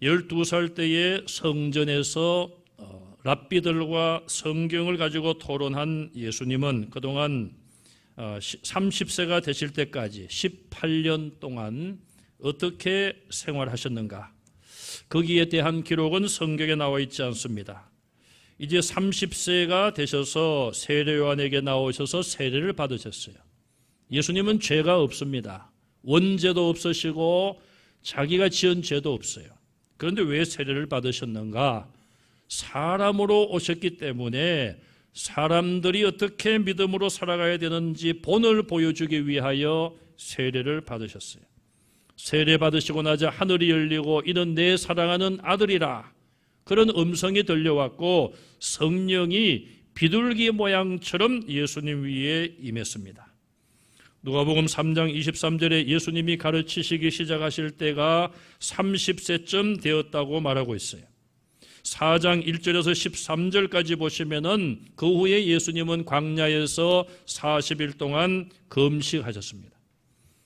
12살 때에 성전에서 랍비들과 성경을 가지고 토론한 예수님은 그동안 30세가 되실 때까지 18년 동안 어떻게 생활하셨는가? 거기에 대한 기록은 성경에 나와 있지 않습니다. 이제 30세가 되셔서 세례 요한에게 나오셔서 세례를 받으셨어요. 예수님은 죄가 없습니다. 원죄도 없으시고 자기가 지은 죄도 없어요. 그런데 왜 세례를 받으셨는가? 사람으로 오셨기 때문에 사람들이 어떻게 믿음으로 살아가야 되는지 본을 보여주기 위하여 세례를 받으셨어요. 세례 받으시고 나자 하늘이 열리고 이는 내 사랑하는 아들이라, 그런 음성이 들려왔고 성령이 비둘기 모양처럼 예수님 위에 임했습니다. 누가복음 3장 23절에 예수님이 가르치시기 시작하실 때가 30세쯤 되었다고 말하고 있어요. 4장 1절에서 13절까지 보시면은 그 후에 예수님은 광야에서 40일 동안 금식하셨습니다.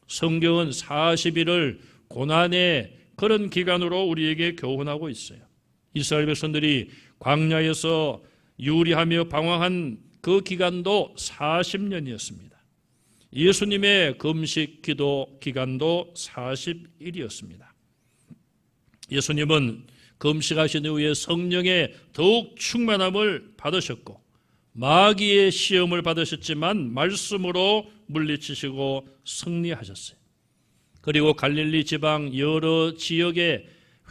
성경은 40일을 고난의 그런 기간으로 우리에게 교훈하고 있어요. 이스라엘 백성들이 광야에서 유리하며 방황한 그 기간도 40년이었습니다. 예수님의 금식 기도 기간도 40일이었습니다. 예수님은 금식하신 이후에 성령의 더욱 충만함을 받으셨고 마귀의 시험을 받으셨지만 말씀으로 물리치시고 승리하셨어요. 그리고 갈릴리 지방 여러 지역의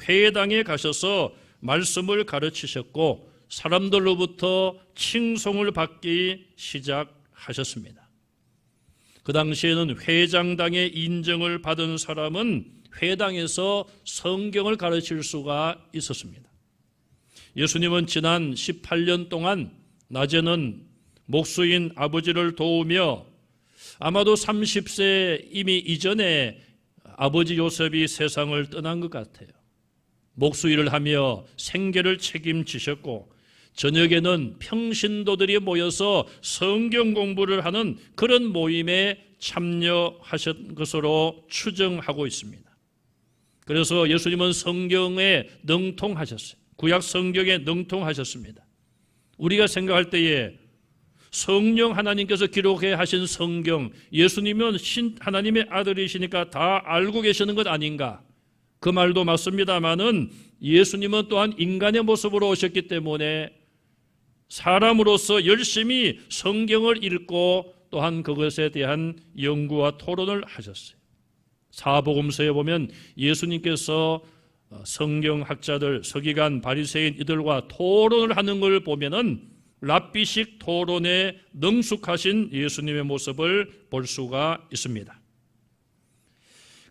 회당에 가셔서 말씀을 가르치셨고 사람들로부터 칭송을 받기 시작하셨습니다. 그 당시에는 회장당의 인정을 받은 사람은 회당에서 성경을 가르칠 수가 있었습니다. 예수님은 지난 18년 동안 낮에는 목수인 아버지를 도우며 아마도 30세 이미 이전에 아버지 요셉이 세상을 떠난 것 같아요. 목수 일을 하며 생계를 책임지셨고 저녁에는 평신도들이 모여서 성경 공부를 하는 그런 모임에 참여하신 것으로 추정하고 있습니다. 그래서 예수님은 성경에 능통하셨어요. 구약 성경에 능통하셨습니다. 우리가 생각할 때에 성령 하나님께서 기록해 하신 성경, 예수님은 하나님의 아들이시니까 다 알고 계시는 것 아닌가? 그 말도 맞습니다마는 예수님은 또한 인간의 모습으로 오셨기 때문에 사람으로서 열심히 성경을 읽고 또한 그것에 대한 연구와 토론을 하셨어요. 사복음서에 보면 예수님께서 성경학자들, 서기관, 바리새인 이들과 토론을 하는 걸 보면은 랍비식 토론에 능숙하신 예수님의 모습을 볼 수가 있습니다.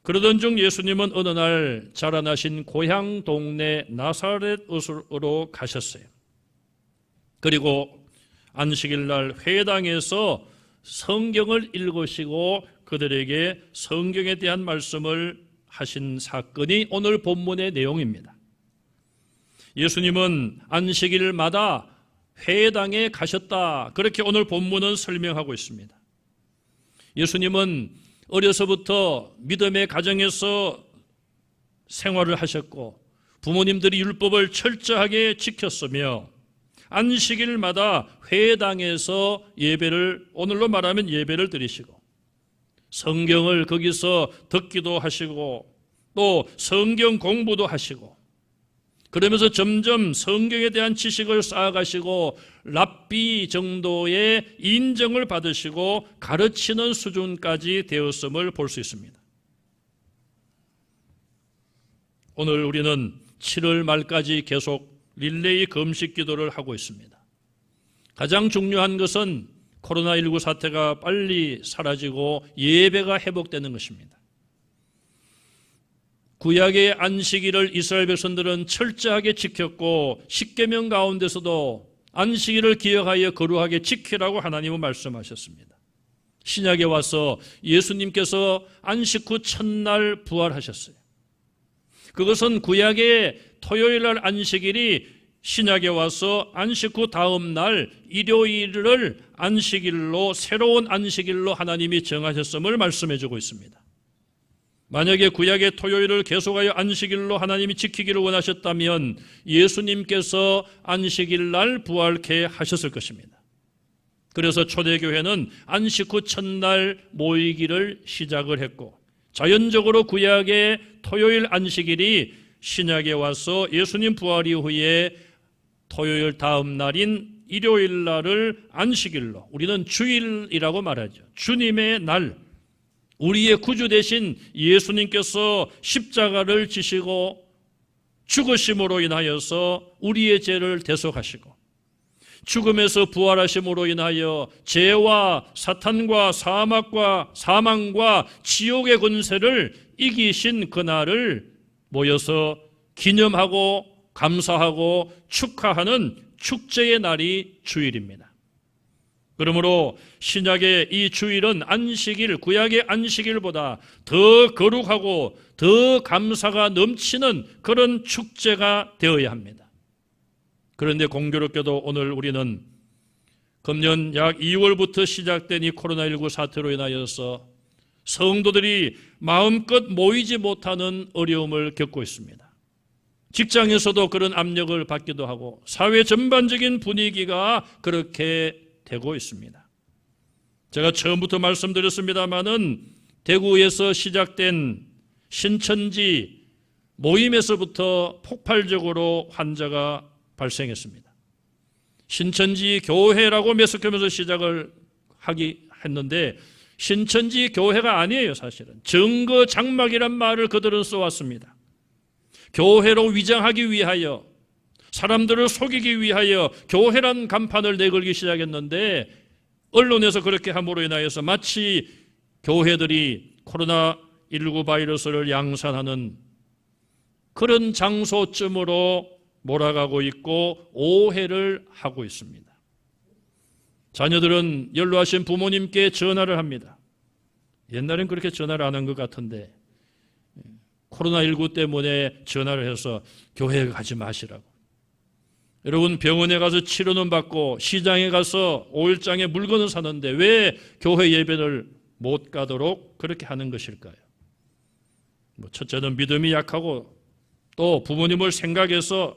그러던 중 예수님은 어느 날 자라나신 고향 동네 나사렛으로 가셨어요. 그리고 안식일 날 회당에서 성경을 읽으시고 그들에게 성경에 대한 말씀을 하신 사건이 오늘 본문의 내용입니다. 예수님은 안식일마다 회당에 가셨다, 그렇게 오늘 본문은 설명하고 있습니다. 예수님은 어려서부터 믿음의 가정에서 생활을 하셨고 부모님들이 율법을 철저하게 지켰으며 안식일마다 회당에서 예배를, 오늘로 말하면 예배를 드리시고 성경을 거기서 듣기도 하시고 또 성경 공부도 하시고 그러면서 점점 성경에 대한 지식을 쌓아가시고 랍비 정도의 인정을 받으시고 가르치는 수준까지 되었음을 볼 수 있습니다. 오늘 우리는 7월 말까지 계속 릴레이 금식 기도를 하고 있습니다. 가장 중요한 것은 코로나19 사태가 빨리 사라지고 예배가 회복되는 것입니다. 구약의 안식일을 이스라엘 백성들은 철저하게 지켰고 십계명 가운데서도 안식일을 기억하여 거룩하게 지키라고 하나님은 말씀하셨습니다. 신약에 와서 예수님께서 안식 후 첫날 부활하셨어요. 그것은 구약의 토요일날 안식일이 신약에 와서 안식 후 다음 날 일요일을 안식일로, 새로운 안식일로 하나님이 정하셨음을 말씀해 주고 있습니다. 만약에 구약의 토요일을 계속하여 안식일로 하나님이 지키기를 원하셨다면 예수님께서 안식일 날 부활케 하셨을 것입니다. 그래서 초대교회는 안식 후 첫날 모이기를 시작을 했고, 자연적으로 구약의 토요일 안식일이 신약에 와서 예수님 부활 이후에 토요일 다음 날인 일요일 날을 안식일로, 우리는 주일이라고 말하죠. 주님의 날, 우리의 구주 되신 예수님께서 십자가를 지시고 죽으심으로 인하여서 우리의 죄를 대속하시고 죽음에서 부활하심으로 인하여 죄와 사탄과 사망과 지옥의 권세를 이기신 그날을 모여서 기념하고 감사하고 축하하는 축제의 날이 주일입니다. 그러므로 신약의 이 주일은 안식일, 구약의 안식일보다 더 거룩하고 더 감사가 넘치는 그런 축제가 되어야 합니다. 그런데 공교롭게도 오늘 우리는 금년 약 2월부터 시작된 이 코로나19 사태로 인하여서 성도들이 마음껏 모이지 못하는 어려움을 겪고 있습니다. 직장에서도 그런 압력을 받기도 하고 사회 전반적인 분위기가 그렇게 되고 있습니다. 제가 처음부터 말씀드렸습니다마는 대구에서 시작된 신천지 모임에서부터 폭발적으로 환자가 발생했습니다. 신천지 교회라고 매석하면서 시작을 했는데 신천지 교회가 아니에요. 사실은 정거장막이란 말을 그들은 써왔습니다. 교회로 위장하기 위하여, 사람들을 속이기 위하여 교회란 간판을 내걸기 시작했는데, 언론에서 그렇게 함으로 인하여서 마치 교회들이 코로나19 바이러스를 양산하는 그런 장소쯤으로 몰아가고 있고 오해를 하고 있습니다. 자녀들은 연로하신 부모님께 전화를 합니다. 옛날엔 그렇게 전화를 안 한 것 같은데 코로나19 때문에 전화를 해서 교회에 가지 마시라고. 여러분, 병원에 가서 치료는 받고 시장에 가서 5일장에 물건을 사는데 왜 교회 예배를 못 가도록 그렇게 하는 것일까요? 첫째는 믿음이 약하고 또 부모님을 생각해서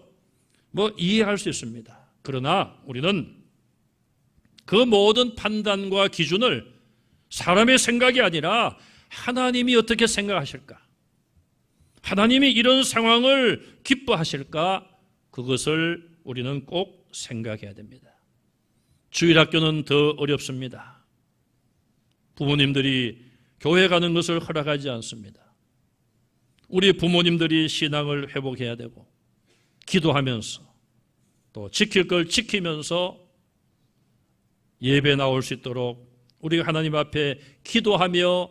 이해할 수 있습니다. 그러나 우리는 그 모든 판단과 기준을 사람의 생각이 아니라 하나님이 어떻게 생각하실까? 하나님이 이런 상황을 기뻐하실까? 그것을 우리는 꼭 생각해야 됩니다. 주일학교는 더 어렵습니다. 부모님들이 교회 가는 것을 허락하지 않습니다. 우리 부모님들이 신앙을 회복해야 되고 기도하면서 또 지킬 걸 지키면서 예배 나올 수 있도록 우리가 하나님 앞에 기도하며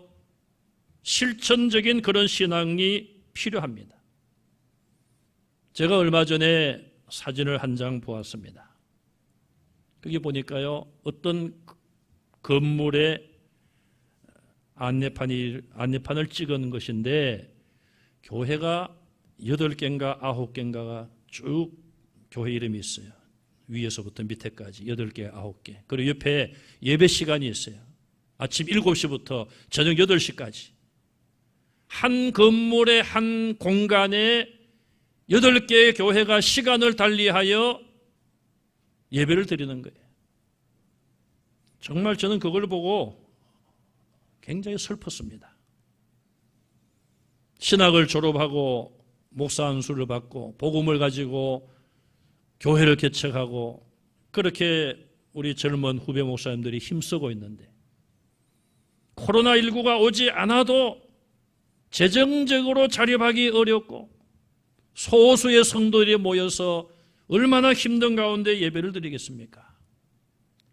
실천적인 그런 신앙이 필요합니다. 제가 얼마 전에 사진을 한 장 보았습니다. 거기 보니까요, 어떤 건물에 안내판을 찍은 것인데 교회가 8개인가 9개인가가 쭉 교회 이름이 있어요. 위에서부터 밑에까지 8개, 9개. 그리고 옆에 예배 시간이 있어요. 아침 7시부터 저녁 8시까지. 한 건물의 한 공간에 8개의 교회가 시간을 달리하여 예배를 드리는 거예요. 정말 저는 그걸 보고 굉장히 슬펐습니다. 신학을 졸업하고 목사 안수를 받고 복음을 가지고 교회를 개척하고 그렇게 우리 젊은 후배 목사님들이 힘쓰고 있는데 코로나19가 오지 않아도 재정적으로 자립하기 어렵고 소수의 성도들이 모여서 얼마나 힘든 가운데 예배를 드리겠습니까?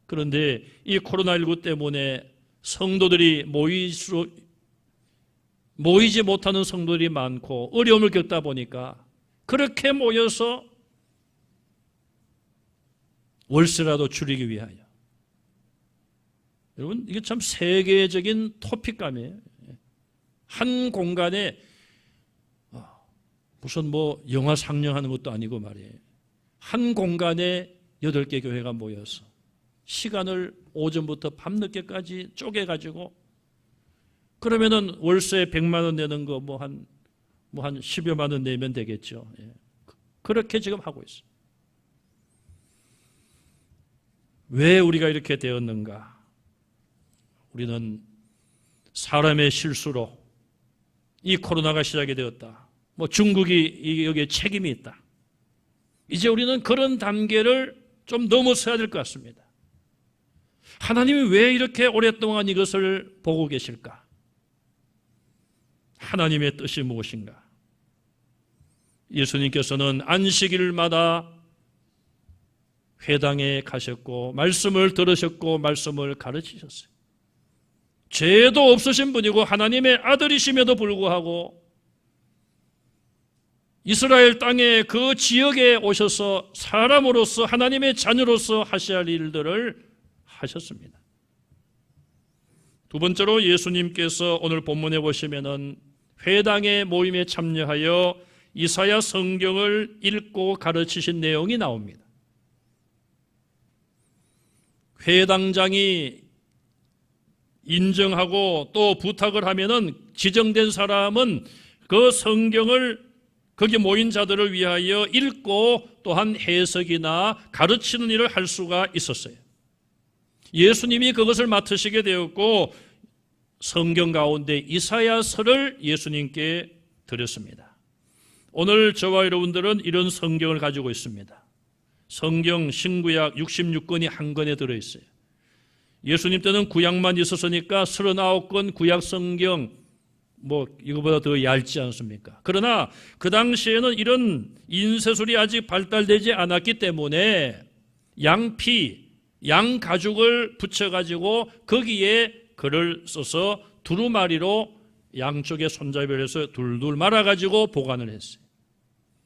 그런데 이 코로나19 때문에 성도들이 모이지 못하는 성도들이 많고 어려움을 겪다 보니까 그렇게 모여서 월세라도 줄이기 위하여. 여러분, 이게 참 세계적인 토픽감이에요. 한 공간에 무슨 영화 상영하는 것도 아니고 말이에요. 한 공간에 8개 교회가 모여서 시간을 오전부터 밤늦게까지 쪼개가지고 그러면은 월세 100만 원 내는 거 한 10여만 원 내면 되겠죠. 예. 그렇게 지금 하고 있어요. 왜 우리가 이렇게 되었는가? 우리는 사람의 실수로 이 코로나가 시작이 되었다. 중국이 여기에 책임이 있다. 이제 우리는 그런 단계를 좀 넘어서야 될 것 같습니다. 하나님이 왜 이렇게 오랫동안 이것을 보고 계실까? 하나님의 뜻이 무엇인가? 예수님께서는 안식일마다 회당에 가셨고 말씀을 들으셨고 말씀을 가르치셨어요. 죄도 없으신 분이고 하나님의 아들이심에도 불구하고 이스라엘 땅의 그 지역에 오셔서 사람으로서 하나님의 자녀로서 하셔야 할 일들을 하셨습니다. 두 번째로 예수님께서 오늘 본문에 보시면은 회당의 모임에 참여하여 이사야 성경을 읽고 가르치신 내용이 나옵니다. 회당장이 인정하고 또 부탁을 하면은 지정된 사람은 그 성경을 거기 모인 자들을 위하여 읽고 또한 해석이나 가르치는 일을 할 수가 있었어요. 예수님이 그것을 맡으시게 되었고 성경 가운데 이사야서를 예수님께 드렸습니다. 오늘 저와 여러분들은 이런 성경을 가지고 있습니다. 성경 신구약 66권이 한 권에 들어있어요. 예수님 때는 구약만 있었으니까 39권 구약 성경 이거보다 더 얇지 않습니까? 그러나 그 당시에는 이런 인쇄술이 아직 발달되지 않았기 때문에 양피, 양 가죽을 붙여가지고 거기에 글을 써서 두루마리로 양쪽에 손잡이를 해서 둘둘 말아가지고 보관을 했어요.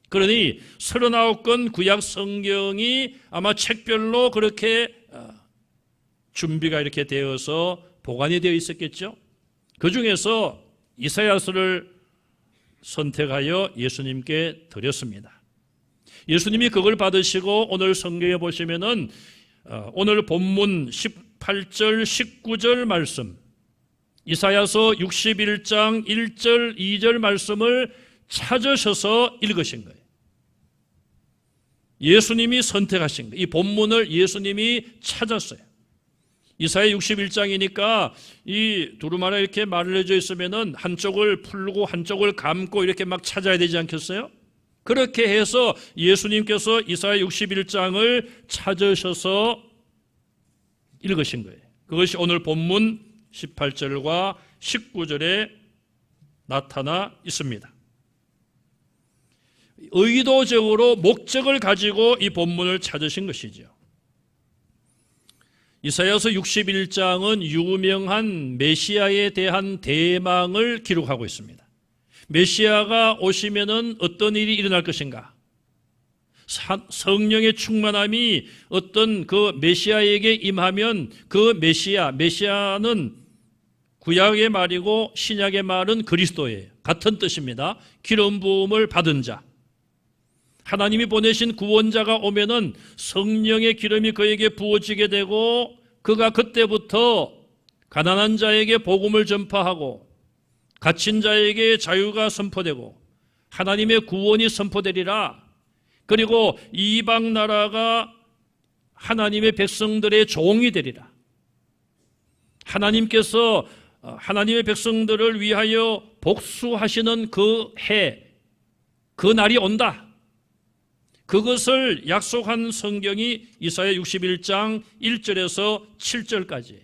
그러니 39권 구약 성경이 아마 책별로 그렇게 준비가 이렇게 되어서 보관이 되어 있었겠죠. 그 중에서 이사야서를 선택하여 예수님께 드렸습니다. 예수님이 그걸 받으시고 오늘 성경에 보시면은 오늘 본문 18절 19절 말씀 이사야서 61장 1절 2절 말씀을 찾으셔서 읽으신 거예요. 예수님이 선택하신 거예요. 이 본문을 예수님이 찾았어요. 이사야 61장이니까 이 두루마리 이렇게 말려져 있으면은 한쪽을 풀고 한쪽을 감고 이렇게 막 찾아야 되지 않겠어요? 그렇게 해서 예수님께서 이사야 61장을 찾으셔서 읽으신 거예요. 그것이 오늘 본문 18절과 19절에 나타나 있습니다. 의도적으로 목적을 가지고 이 본문을 찾으신 것이죠. 이사야서 61장은 유명한 메시아에 대한 대망을 기록하고 있습니다. 메시아가 오시면은 어떤 일이 일어날 것인가? 성령의 충만함이 어떤 그 메시아에게 임하면 그 메시아는 구약의 말이고 신약의 말은 그리스도예요. 같은 뜻입니다. 기름 부음을 받은 자. 하나님이 보내신 구원자가 오면은 성령의 기름이 그에게 부어지게 되고 그가 그때부터 가난한 자에게 복음을 전파하고 갇힌 자에게 자유가 선포되고 하나님의 구원이 선포되리라. 그리고 이방 나라가 하나님의 백성들의 종이 되리라. 하나님께서 하나님의 백성들을 위하여 복수하시는 그 해, 그 날이 온다. 그것을 약속한 성경이 이사야 61장 1절에서 7절까지.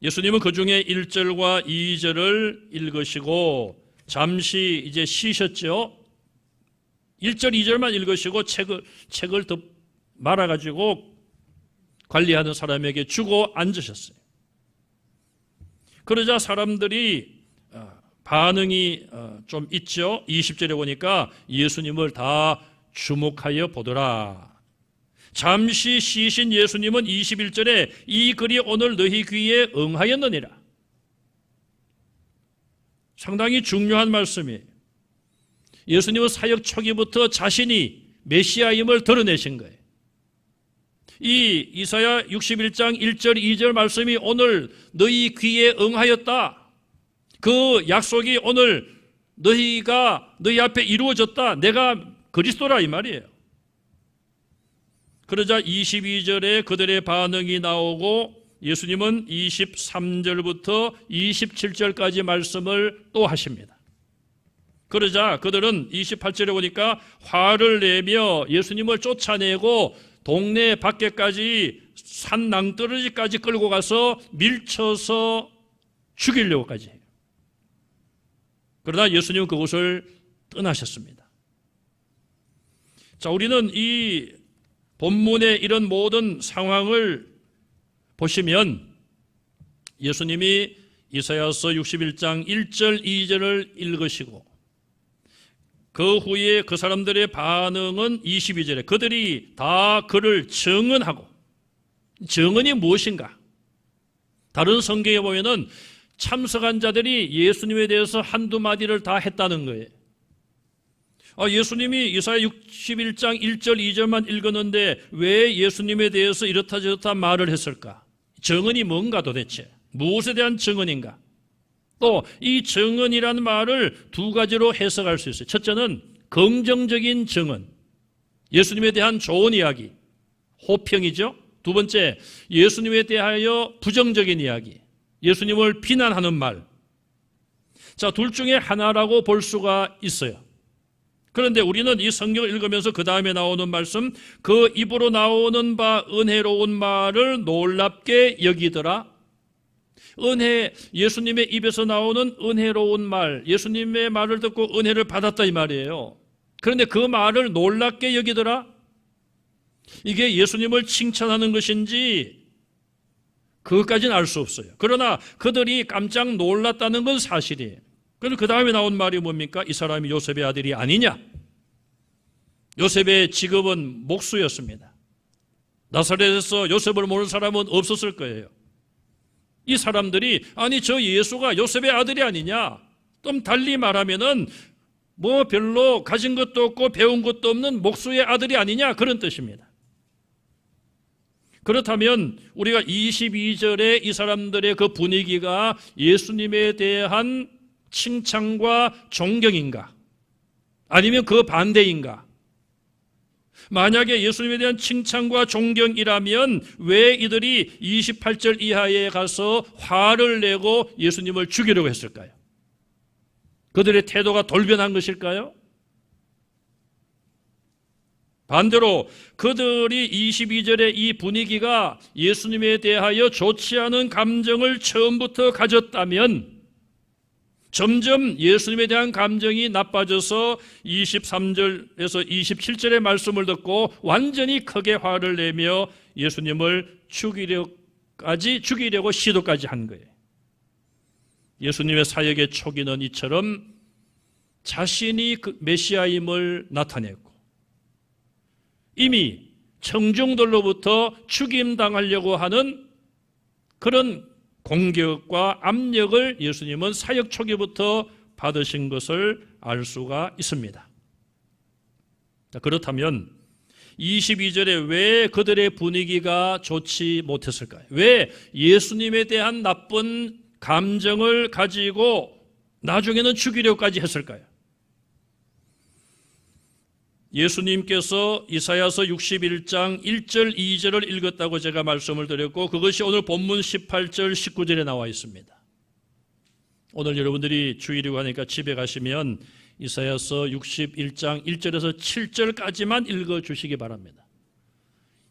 예수님은 그 중에 1절과 2절을 읽으시고 잠시 이제 쉬셨죠. 1절, 2절만 읽으시고 책을 더 말아가지고 관리하는 사람에게 주고 앉으셨어요. 그러자 사람들이 반응이 좀 있죠. 20절에 보니까 예수님을 다 주목하여 보더라. 잠시 쉬신 예수님은 21절에 이 글이 오늘 너희 귀에 응하였느니라. 상당히 중요한 말씀이에요. 예수님은 사역 초기부터 자신이 메시아임을 드러내신 거예요. 이 이사야 61장 1절 2절 말씀이 오늘 너희 귀에 응하였다. 그 약속이 오늘 너희 앞에 이루어졌다. 내가 그리스도라 이 말이에요. 그러자 22절에 그들의 반응이 나오고 예수님은 23절부터 27절까지 말씀을 또 하십니다. 그러자 그들은 28절에 보니까 화를 내며 예수님을 쫓아내고 동네 밖에까지 산 낭떠러지까지 끌고 가서 밀쳐서 죽이려고까지 해요. 그러나 예수님은 그곳을 떠나셨습니다. 자, 우리는 이 본문의 이런 모든 상황을 보시면 예수님이 이사야서 61장 1절 2절을 읽으시고 그 후에 그 사람들의 반응은 22절에 그들이 다 그를 증언하고, 증언이 무엇인가? 다른 성경에 보면은 참석한 자들이 예수님에 대해서 한두 마디를 다 했다는 거예요. 예수님이 이사야 61장 1절 2절만 읽었는데 왜 예수님에 대해서 이렇다 저렇다 말을 했을까? 증언이 뭔가 도대체? 무엇에 대한 증언인가? 또 이 증언이라는 말을 두 가지로 해석할 수 있어요. 첫째는 긍정적인 증언, 예수님에 대한 좋은 이야기, 호평이죠. 두 번째, 예수님에 대하여 부정적인 이야기, 예수님을 비난하는 말. 자, 둘 중에 하나라고 볼 수가 있어요. 그런데 우리는 이 성경을 읽으면서 그 다음에 나오는 말씀, 그 입으로 나오는 바 은혜로운 말을 놀랍게 여기더라. 예수님의 입에서 나오는 은혜로운 말, 예수님의 말을 듣고 은혜를 받았다 이 말이에요. 그런데 그 말을 놀랍게 여기더라. 이게 예수님을 칭찬하는 것인지 그것까지는 알 수 없어요. 그러나 그들이 깜짝 놀랐다는 건 사실이에요. 그런데 그 다음에 나온 말이 뭡니까? 이 사람이 요셉의 아들이 아니냐? 요셉의 직업은 목수였습니다. 나사렛에서 요셉을 모르는 사람은 없었을 거예요. 이 사람들이 아니 저 예수가 요셉의 아들이 아니냐? 좀 달리 말하면은 뭐 별로 가진 것도 없고 배운 것도 없는 목수의 아들이 아니냐? 그런 뜻입니다. 그렇다면 우리가 22절에 이 사람들의 그 분위기가 예수님에 대한 칭찬과 존경인가? 아니면 그 반대인가? 만약에 예수님에 대한 칭찬과 존경이라면 왜 이들이 28절 이하에 가서 화를 내고 예수님을 죽이려고 했을까요? 그들의 태도가 돌변한 것일까요? 반대로 그들이 22절의 이 분위기가 예수님에 대하여 좋지 않은 감정을 처음부터 가졌다면 점점 예수님에 대한 감정이 나빠져서 23절에서 27절의 말씀을 듣고 완전히 크게 화를 내며 예수님을 죽이려고 시도까지 한 거예요. 예수님의 사역의 초기는 이처럼 자신이 그 메시아임을 나타냈고 이미 청중들로부터 죽임당하려고 하는 그런 공격과 압력을 예수님은 사역 초기부터 받으신 것을 알 수가 있습니다. 그렇다면 22절에 왜 그들의 분위기가 좋지 못했을까요? 왜 예수님에 대한 나쁜 감정을 가지고 나중에는 죽이려고까지 했을까요? 예수님께서 이사야서 61장 1절 2절을 읽었다고 제가 말씀을 드렸고 그것이 오늘 본문 18절 19절에 나와 있습니다. 오늘 여러분들이 주일이고 하니까 집에 가시면 이사야서 61장 1절에서 7절까지만 읽어주시기 바랍니다.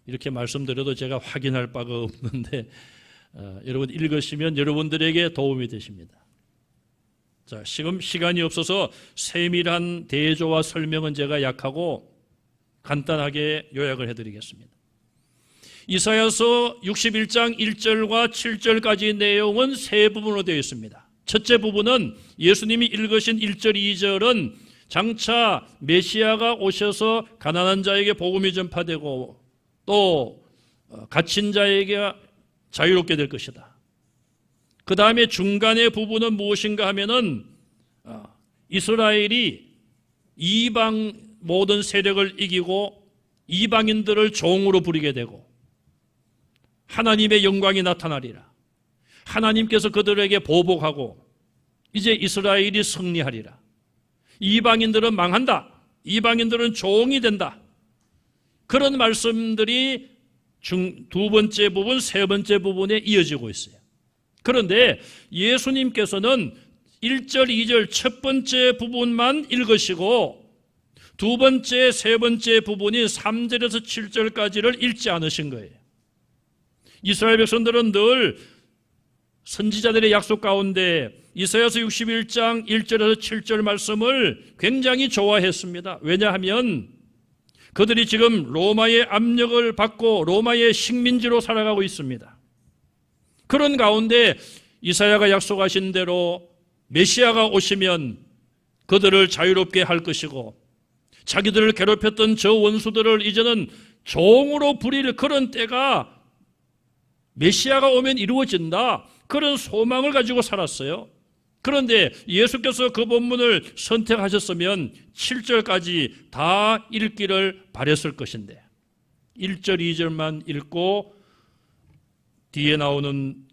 이렇게 말씀드려도 제가 확인할 바가 없는데 여러분 읽으시면 여러분들에게 도움이 되십니다. 자, 지금 시간이 없어서 세밀한 대조와 설명은 제가 약하고 간단하게 요약을 해드리겠습니다. 이사야서 61장 1절과 7절까지 내용은 세 부분으로 되어 있습니다. 첫째 부분은 예수님이 읽으신 1절, 2절은 장차 메시아가 오셔서 가난한 자에게 복음이 전파되고 또 갇힌 자에게 자유롭게 될 것이다. 그 다음에 중간의 부분은 무엇인가 하면은 이스라엘이 이방 모든 세력을 이기고 이방인들을 종으로 부리게 되고 하나님의 영광이 나타나리라. 하나님께서 그들에게 보복하고 이제 이스라엘이 승리하리라. 이방인들은 망한다. 이방인들은 종이 된다. 그런 말씀들이 두 번째 부분, 세 번째 부분에 이어지고 있어요. 그런데 예수님께서는 1절, 2절 첫 번째 부분만 읽으시고 두 번째, 세 번째 부분인 3절에서 7절까지를 읽지 않으신 거예요. 이스라엘 백성들은 늘 선지자들의 약속 가운데 이사야서 61장 1절에서 7절 말씀을 굉장히 좋아했습니다. 왜냐하면 그들이 지금 로마의 압력을 받고 로마의 식민지로 살아가고 있습니다. 그런 가운데 이사야가 약속하신 대로 메시아가 오시면 그들을 자유롭게 할 것이고 자기들을 괴롭혔던 저 원수들을 이제는 종으로 부릴 그런 때가 메시아가 오면 이루어진다. 그런 소망을 가지고 살았어요. 그런데 예수께서 그 본문을 선택하셨으면 7절까지 다 읽기를 바랬을 것인데 1절, 2절만 읽고 뒤에 나오는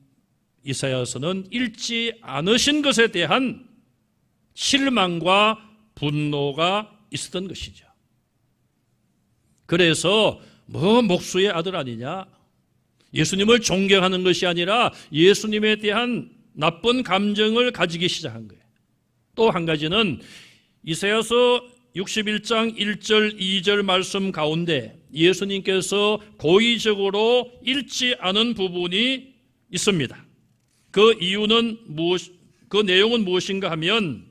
이사야서는 읽지 않으신 것에 대한 실망과 분노가 있었던 것이죠. 그래서 목수의 아들 아니냐? 예수님을 존경하는 것이 아니라 예수님에 대한 나쁜 감정을 가지기 시작한 거예요. 또 한 가지는 이사야서 61장 1절, 2절 말씀 가운데 예수님께서 고의적으로 읽지 않은 부분이 있습니다. 그 이유는 그 내용은 무엇인가 하면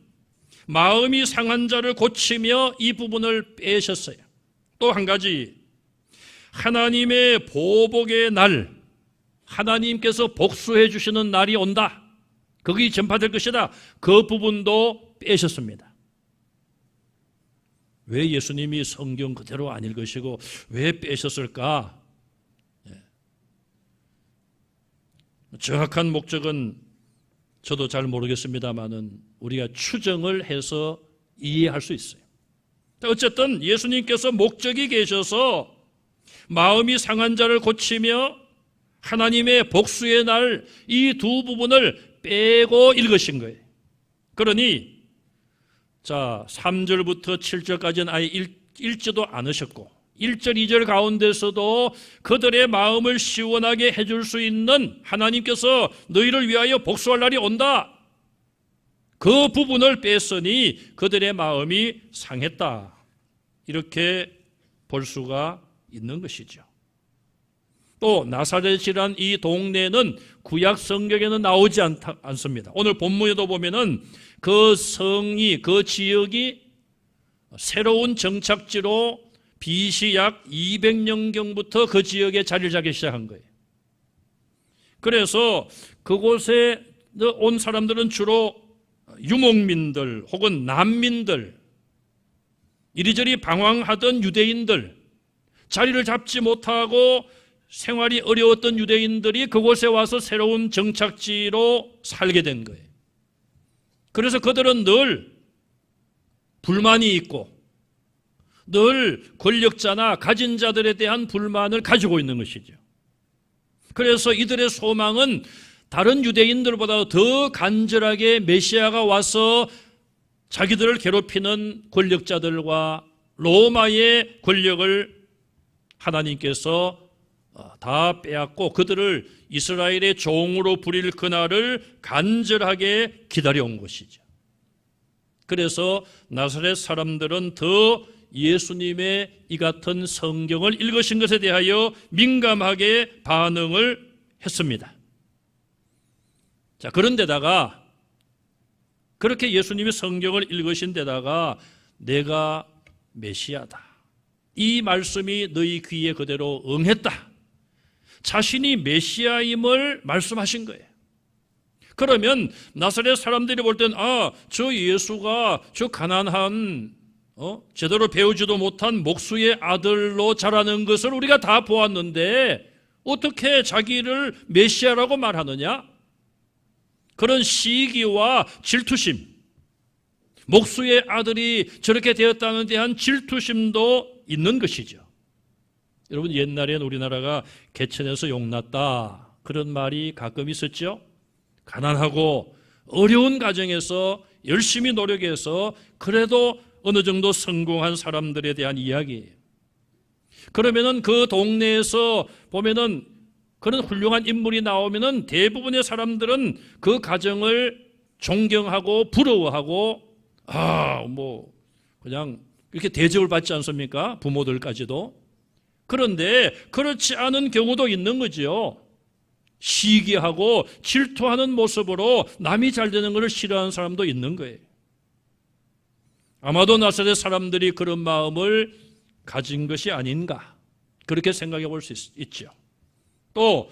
마음이 상한 자를 고치며 이 부분을 빼셨어요. 또 한 가지, 하나님의 보복의 날, 하나님께서 복수해 주시는 날이 온다. 거기 전파될 것이다. 그 부분도 빼셨습니다. 왜 예수님이 성경 그대로 안 읽으시고 왜 빼셨을까? 정확한 목적은 저도 잘 모르겠습니다만은 우리가 추정을 해서 이해할 수 있어요. 어쨌든 예수님께서 목적이 계셔서 마음이 상한 자를 고치며 하나님의 복수의 날 이 두 부분을 빼고 읽으신 거예요. 그러니 자 3절부터 7절까지는 아예 읽지도 않으셨고 1절, 2절 가운데서도 그들의 마음을 시원하게 해줄 수 있는 하나님께서 너희를 위하여 복수할 날이 온다. 그 부분을 뺐으니 그들의 마음이 상했다. 이렇게 볼 수가 있는 것이죠. 또 나사렛이란 이 동네는 구약 성경에는 나오지 않습니다. 오늘 본문에도 보면은 그 성이, 그 지역이 새로운 정착지로 BC 약 200년경부터 그 지역에 자리를 잡기 시작한 거예요. 그래서 그곳에 온 사람들은 주로 유목민들 혹은 난민들, 이리저리 방황하던 유대인들, 자리를 잡지 못하고 생활이 어려웠던 유대인들이 그곳에 와서 새로운 정착지로 살게 된 거예요. 그래서 그들은 늘 불만이 있고 늘 권력자나 가진 자들에 대한 불만을 가지고 있는 것이죠. 그래서 이들의 소망은 다른 유대인들보다 더 간절하게 메시아가 와서 자기들을 괴롭히는 권력자들과 로마의 권력을 하나님께서 다 빼앗고 그들을 이스라엘의 종으로 부릴 그날을 간절하게 기다려온 것이죠. 그래서 나사렛 사람들은 더 예수님의 이 같은 성경을 읽으신 것에 대하여 민감하게 반응을 했습니다. 자, 그런데다가 그렇게 예수님이 성경을 읽으신 데다가 내가 메시아다. 이 말씀이 너희 귀에 그대로 응했다. 자신이 메시아임을 말씀하신 거예요. 그러면 나사렛 사람들이 볼 땐 저 예수가 저 가난한 제대로 배우지도 못한 목수의 아들로 자라는 것을 우리가 다 보았는데 어떻게 자기를 메시아라고 말하느냐? 그런 시기와 질투심, 목수의 아들이 저렇게 되었다는 데 대한 질투심도 있는 것이죠. 여러분, 옛날엔 우리나라가 개천에서 용났다, 그런 말이 가끔 있었죠. 가난하고 어려운 가정에서 열심히 노력해서 그래도 어느 정도 성공한 사람들에 대한 이야기예요. 그러면은 그 동네에서 보면은 그런 훌륭한 인물이 나오면은 대부분의 사람들은 그 가정을 존경하고 부러워하고 그냥 이렇게 대접을 받지 않습니까? 부모들까지도. 그런데 그렇지 않은 경우도 있는 거죠. 시기하고 질투하는 모습으로 남이 잘 되는 것을 싫어하는 사람도 있는 거예요. 아마도 나사렛 사람들이 그런 마음을 가진 것이 아닌가, 그렇게 생각해 볼 수 있죠. 또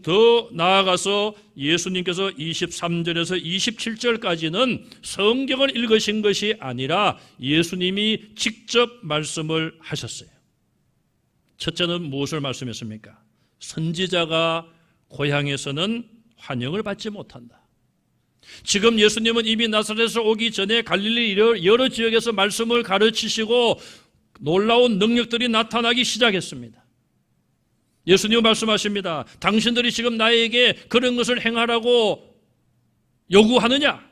더 나아가서 예수님께서 23절에서 27절까지는 성경을 읽으신 것이 아니라 예수님이 직접 말씀을 하셨어요. 첫째는 무엇을 말씀했습니까? 선지자가 고향에서는 환영을 받지 못한다. 지금 예수님은 이미 나사렛에서 오기 전에 갈릴리 여러 지역에서 말씀을 가르치시고 놀라운 능력들이 나타나기 시작했습니다. 예수님은 말씀하십니다. 당신들이 지금 나에게 그런 것을 행하라고 요구하느냐?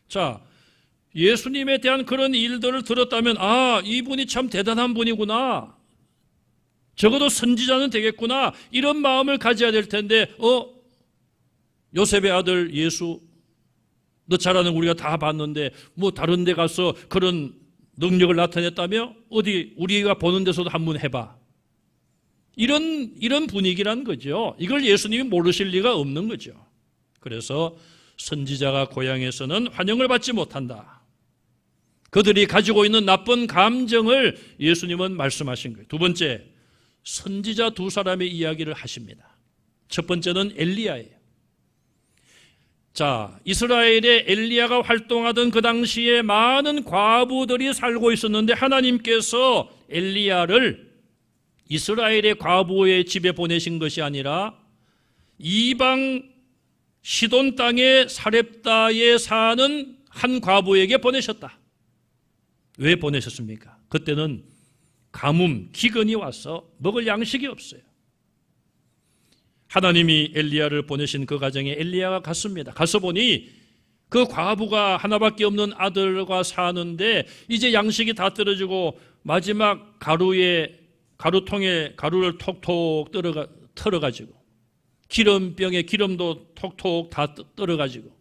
자, 예수님에 대한 그런 일들을 들었다면 이분이 참 대단한 분이구나, 적어도 선지자는 되겠구나, 이런 마음을 가져야 될 텐데 요셉의 아들 예수, 너 잘하는 우리가 다 봤는데 뭐 다른 데 가서 그런 능력을 나타냈다며? 어디 우리가 보는 데서도 한번 해봐. 이런 분위기란 거죠. 이걸 예수님이 모르실 리가 없는 거죠. 그래서 선지자가 고향에서는 환영을 받지 못한다. 그들이 가지고 있는 나쁜 감정을 예수님은 말씀하신 거예요. 두 번째, 선지자 두 사람의 이야기를 하십니다. 첫 번째는 엘리야예요. 자, 이스라엘에 엘리야가 활동하던 그 당시에 많은 과부들이 살고 있었는데 하나님께서 엘리야를 이스라엘의 과부의 집에 보내신 것이 아니라 이방 시돈 땅의 사렙다에 사는 한 과부에게 보내셨다. 왜 보내셨습니까? 그때는 가뭄, 기근이 와서 먹을 양식이 없어요. 하나님이 엘리야를 보내신 그 가정에 엘리야가 갔습니다. 가서 보니 그 과부가 하나밖에 없는 아들과 사는데 이제 양식이 다 떨어지고 마지막 가루통에 가루를 톡톡 털어가지고 기름병에 기름도 톡톡 다 떨어가지고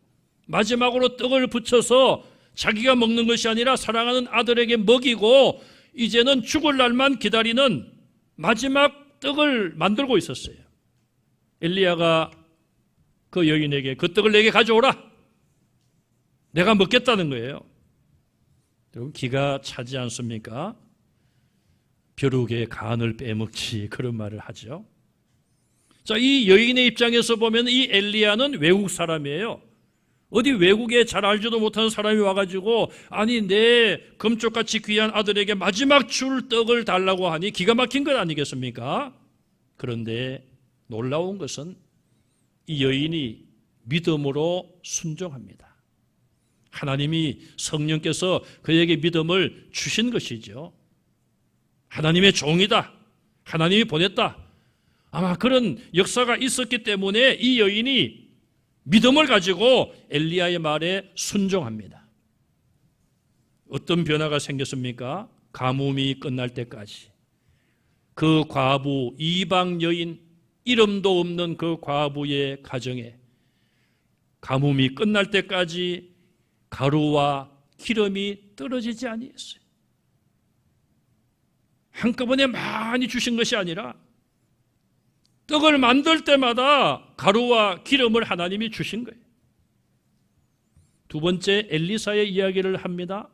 마지막으로 떡을 붙여서 자기가 먹는 것이 아니라 사랑하는 아들에게 먹이고 이제는 죽을 날만 기다리는 마지막 떡을 만들고 있었어요. 엘리야가 그 여인에게 그 떡을 내게 가져오라, 내가 먹겠다는 거예요. 여러분, 기가 차지 않습니까? 벼룩의 간을 빼먹지, 그런 말을 하죠. 자, 이 여인의 입장에서 보면 이 엘리야는 외국 사람이에요. 어디 외국에 잘 알지도 못하는 사람이 와가지고 내 금쪽같이 귀한 아들에게 마지막 줄 떡을 달라고 하니 기가 막힌 것 아니겠습니까? 그런데 놀라운 것은 이 여인이 믿음으로 순종합니다. 하나님이 성령께서 그에게 믿음을 주신 것이죠. 하나님의 종이다, 하나님이 보냈다, 아마 그런 역사가 있었기 때문에 이 여인이 믿음을 가지고 엘리야의 말에 순종합니다. 어떤 변화가 생겼습니까? 가뭄이 끝날 때까지 그 과부, 이방 여인, 이름도 없는 그 과부의 가정에 가뭄이 끝날 때까지 가루와 기름이 떨어지지 아니했어요. 한꺼번에 많이 주신 것이 아니라 떡을 만들 때마다 가루와 기름을 하나님이 주신 거예요. 두 번째, 엘리사의 이야기를 합니다.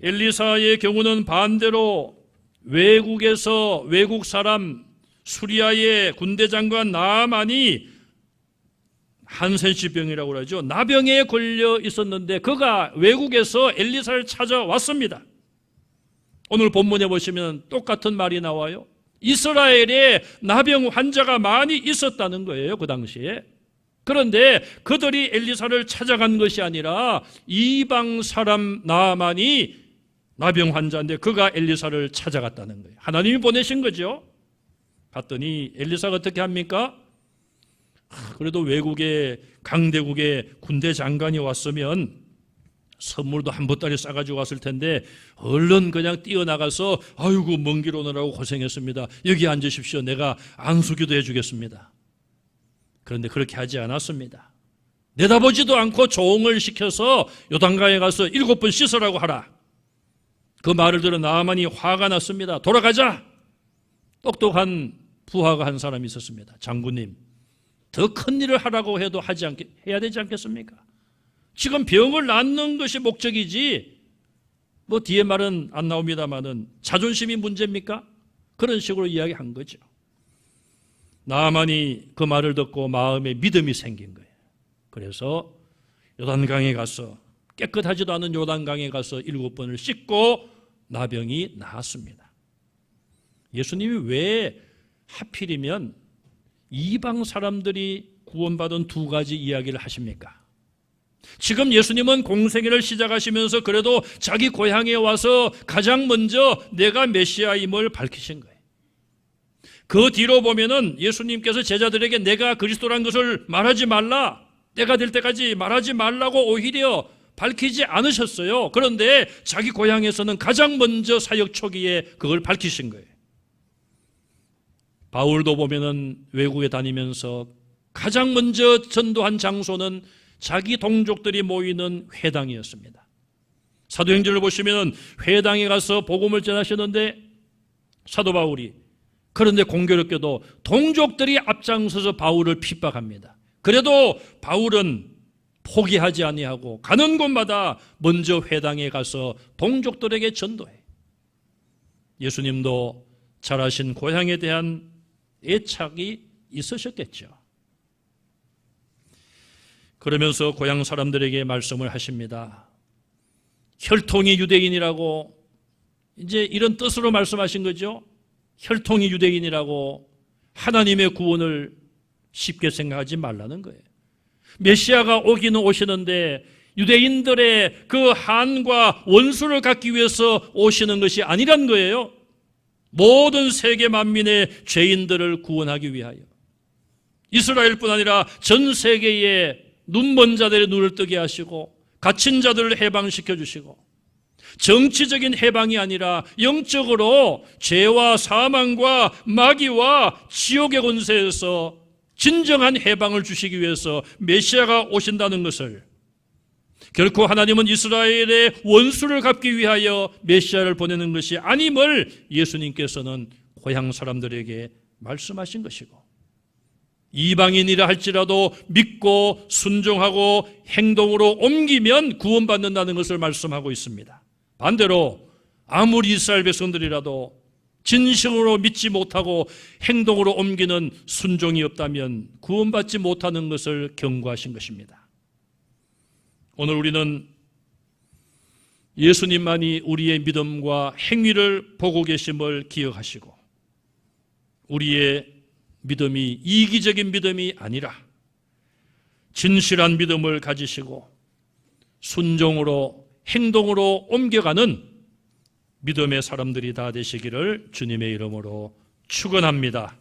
엘리사의 경우는 반대로 외국에서 외국 사람 수리아의 군대 장관 나아만이 한센시병이라고 그러죠. 나병에 걸려 있었는데 그가 외국에서 엘리사를 찾아왔습니다. 오늘 본문에 보시면 똑같은 말이 나와요. 이스라엘에 나병 환자가 많이 있었다는 거예요, 그 당시에. 그런데 그들이 엘리사를 찾아간 것이 아니라 이방 사람 나아만이 나병 환자인데 그가 엘리사를 찾아갔다는 거예요. 하나님이 보내신 거죠. 봤더니 엘리사가 어떻게 합니까? 그래도 외국의 강대국의 군대 장관이 왔으면 선물도 한 보따리 싸가지고 왔을 텐데 얼른 그냥 뛰어나가서 아이고 먼 길 오느라고 고생했습니다. 여기 앉으십시오. 내가 안수기도 해주겠습니다. 그런데 그렇게 하지 않았습니다. 내다보지도 않고 조응을 시켜서 요단강에 가서 7번 씻으라고 하라. 그 말을 들어 나아만이 화가 났습니다. 돌아가자. 똑똑한 부하가 한 사람이 있었습니다. 장군님, 더 큰 일을 하라고 해도 해야 되지 않겠습니까? 지금 병을 낫는 것이 목적이지 뭐 뒤에 말은 안 나옵니다만은 자존심이 문제입니까? 그런 식으로 이야기한 거죠. 나아만이 그 말을 듣고 마음에 믿음이 생긴 거예요. 그래서 요단강에 가서 깨끗하지도 않은 요단강에 가서 7번을 씻고 나병이 나았습니다. 예수님이 왜 하필이면 이방 사람들이 구원받은 2가지 이야기를 하십니까? 지금 예수님은 공생애를 시작하시면서 그래도 자기 고향에 와서 가장 먼저 내가 메시아임을 밝히신 거예요. 그 뒤로 보면은 예수님께서 제자들에게 내가 그리스도란 것을 말하지 말라, 때가 될 때까지 말하지 말라고 오히려 밝히지 않으셨어요. 그런데 자기 고향에서는 가장 먼저 사역 초기에 그걸 밝히신 거예요. 바울도 보면은 외국에 다니면서 가장 먼저 전도한 장소는 자기 동족들이 모이는 회당이었습니다. 사도행전을 보시면 회당에 가서 복음을 전하셨는데 사도 바울이 그런데 공교롭게도 동족들이 앞장서서 바울을 핍박합니다. 그래도 바울은 포기하지 아니하고 가는 곳마다 먼저 회당에 가서 동족들에게 전도해. 예수님도 잘하신 고향에 대한 애착이 있으셨겠죠. 그러면서 고향 사람들에게 말씀을 하십니다. 혈통이 유대인이라고 이제 이런 뜻으로 말씀하신 거죠. 혈통이 유대인이라고 하나님의 구원을 쉽게 생각하지 말라는 거예요. 메시아가 오기는 오시는데 유대인들의 그 한과 원수를 갖기 위해서 오시는 것이 아니란 거예요. 모든 세계 만민의 죄인들을 구원하기 위하여 이스라엘뿐 아니라 전 세계의 눈먼 자들의 눈을 뜨게 하시고 갇힌 자들을 해방시켜 주시고 정치적인 해방이 아니라 영적으로 죄와 사망과 마귀와 지옥의 권세에서 진정한 해방을 주시기 위해서 메시아가 오신다는 것을, 결코 하나님은 이스라엘의 원수를 갚기 위하여 메시아를 보내는 것이 아님을 예수님께서는 고향 사람들에게 말씀하신 것이고, 이방인이라 할지라도 믿고 순종하고 행동으로 옮기면 구원받는다는 것을 말씀하고 있습니다. 반대로 아무리 이스라엘 백성들이라도 진심으로 믿지 못하고 행동으로 옮기는 순종이 없다면 구원받지 못하는 것을 경고하신 것입니다. 오늘 우리는 예수님만이 우리의 믿음과 행위를 보고 계심을 기억하시고 우리의 믿음이 이기적인 믿음이 아니라 진실한 믿음을 가지시고 순종으로 행동으로 옮겨가는 믿음의 사람들이 다 되시기를 주님의 이름으로 축원합니다.